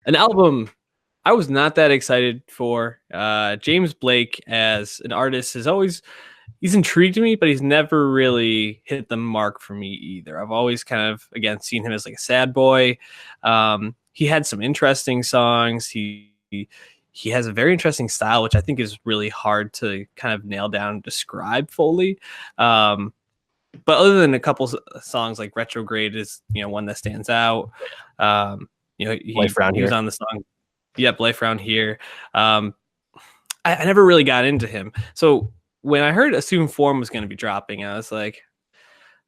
An album I was not that excited for. James Blake as an artist has always he's intrigued me, but he's never really hit the mark for me either. I've always kind of again seen him as like a sad boy. He had some interesting songs. He has a very interesting style, which I think is really hard to kind of nail down and describe fully. But other than a couple songs like Retrograde is, one that stands out. Life Around He was Here. on the song, Yep, Life Around Here. I never really got into him. So when I heard Assume Form was going to be dropping, I was like,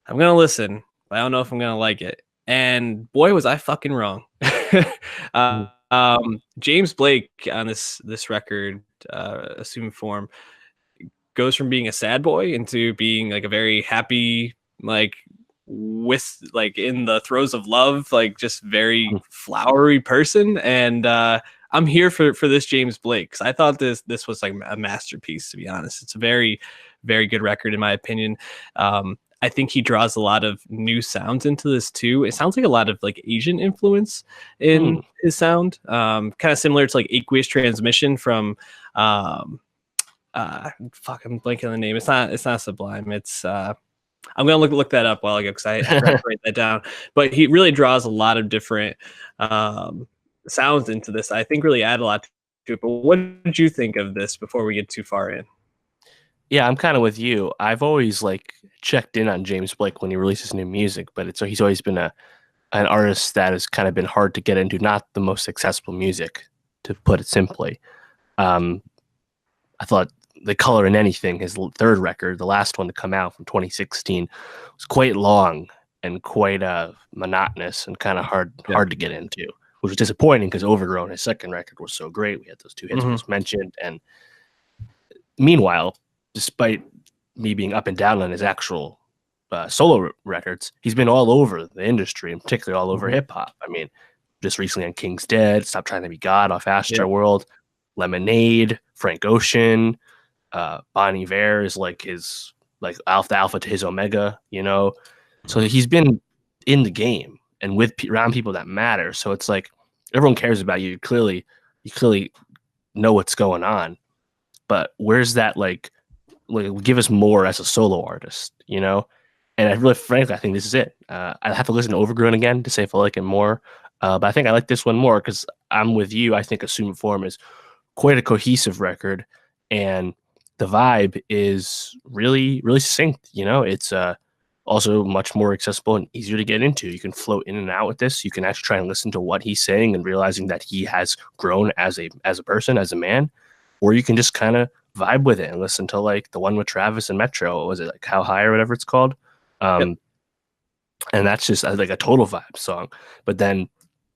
I'm going to listen, but I don't know if I'm going to like it. And boy, was I fucking wrong. Mhm. James Blake on this record, Assume Form, goes from being a sad boy into being like a very happy, like with like in the throes of love, like just very flowery person. And I'm here for this James Blake, because I thought this was like a masterpiece, to be honest. It's a very, very good record in my opinion. I think he draws a lot of new sounds into this too. It sounds like a lot of like Asian influence in his sound, kind of similar to like Aqueous Transmission from fuck, I'm blanking on the name. It's not Sublime. It's I'm gonna look that up while I go, because I forgot to write that down. But he really draws a lot of different sounds into this. I think really add a lot to it. But what did you think of this before we get too far in? Yeah, I'm kind of with you. I've always like checked in on James Blake when he releases new music, but he's always been an artist that has kind of been hard to get into, not the most accessible music, to put it simply. Um, I thought The Color in Anything, his third record, the last one to come out from 2016, was quite long and quite monotonous and kind of hard to get into, which was disappointing because Overgrown, his second record, was so great. We had those two hits we just mentioned, and meanwhile, despite me being up and down on his actual solo records, he's been all over the industry, and particularly all over hip hop. I mean, just recently on King's Dead, Stop Trying to Be God off Astro World, Lemonade, Frank Ocean, Bon Iver is like his alpha to his omega, So he's been in the game and around people that matter. So it's like everyone cares about you. You clearly know what's going on, but where's that like give us more as a solo artist, And I really, frankly, I think this is it. I have to listen to Overgrown again to say if I like it more. But I think I like this one more because I'm with you. I think Assume Form is quite a cohesive record, and the vibe is really, really succinct. It's also much more accessible and easier to get into. You can float in and out with this. You can actually try and listen to what he's saying and realizing that he has grown as a person, as a man, or you can just kind of vibe with it and listen to like the one with Travis and Metro. What was it, like How High or whatever it's called? And that's just like a total vibe song. But then,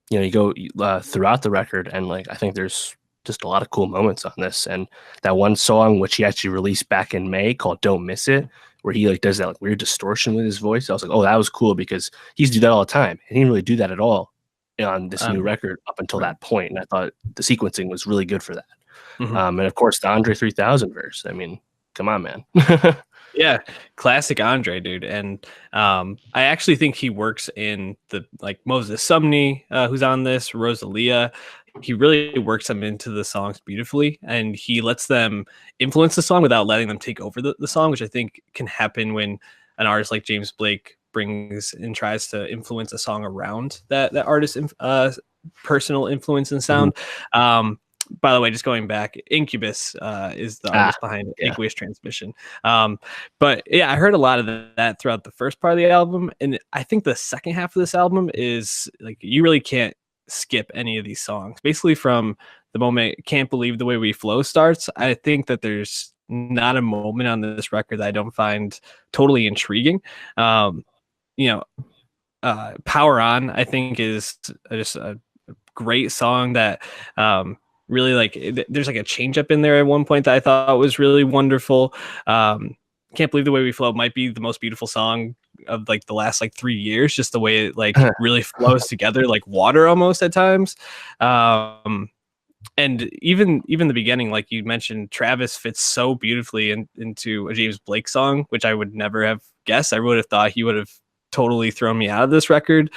you go throughout the record, and like I think there's just a lot of cool moments on this. And that one song, which he actually released back in May, called Don't Miss It, where he like does that like weird distortion with his voice. I was like, oh, that was cool, because he's do that all the time. And he didn't really do that at all on this new record up until that point. And I thought the sequencing was really good for that. And of course, the Andre 3000 verse. I mean, come on, man. Yeah, classic Andre, dude. And I actually think he works in the like Moses Sumney, who's on this, Rosalia. He really works them into the songs beautifully, and he lets them influence the song without letting them take over the song, which I think can happen when an artist like James Blake brings and tries to influence a song around that artist's personal influence and sound. By the way, just going back, Incubus is the artist behind Aqueous Transmission. But yeah, I heard a lot of that throughout the first part of the album, and I think the second half of this album is like you really can't skip any of these songs. Basically, from the moment "Can't Believe the Way We Flow" starts, I think that there's not a moment on this record that I don't find totally intriguing. Power On, I think, is just a great song that really like there's like a change up in there at one point that I thought was really wonderful. Can't Believe the Way We Flow might be the most beautiful song of like the last like 3 years, just the way it like really flows together like water almost at times. And even the beginning, like you mentioned, Travis fits so beautifully into a James Blake song, which I would never have guessed. I would have thought he would have totally thrown me out of this record.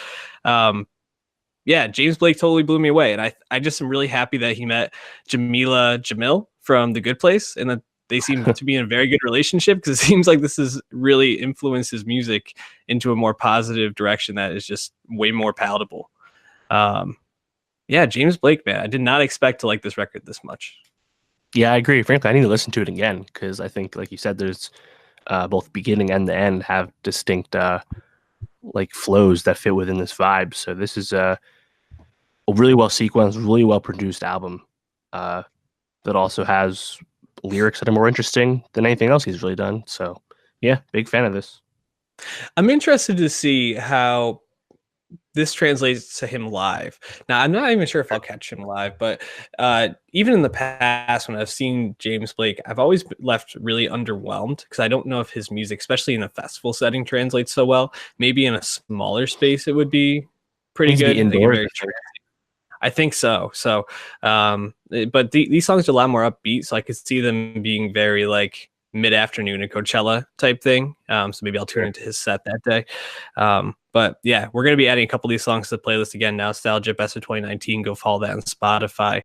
Yeah, James Blake totally blew me away, and I just am really happy that he met Jamila Jamil from The Good Place, and that they seem to be in a very good relationship, because it seems like this has really influenced his music into a more positive direction that is just way more palatable. Um, yeah, James Blake, man, I did not expect to like this record this much. Yeah, I agree. Frankly, I need to listen to it again because I think, like you said, there's both beginning and the end have distinct like flows that fit within this vibe. So this is a really well sequenced, really well produced album uh, that also has lyrics that are more interesting than anything else he's really done. So yeah, big fan of this. I'm interested to see how this translates to him live. Now, I'm not even sure if I'll catch him live, but even in the past, when I've seen James Blake, I've always left really underwhelmed, because I don't know if his music, especially in a festival setting, translates so well. Maybe in a smaller space, it would be pretty Needs to be good. They get indoors. very. I think so. So, but these songs are a lot more upbeat, so I could see them being very like mid-afternoon at Coachella type thing. So maybe I'll tune Sure. into his set that day. But yeah, we're gonna be adding a couple of these songs to the playlist again. Nowstalgia Best of 2019. Go follow that on Spotify.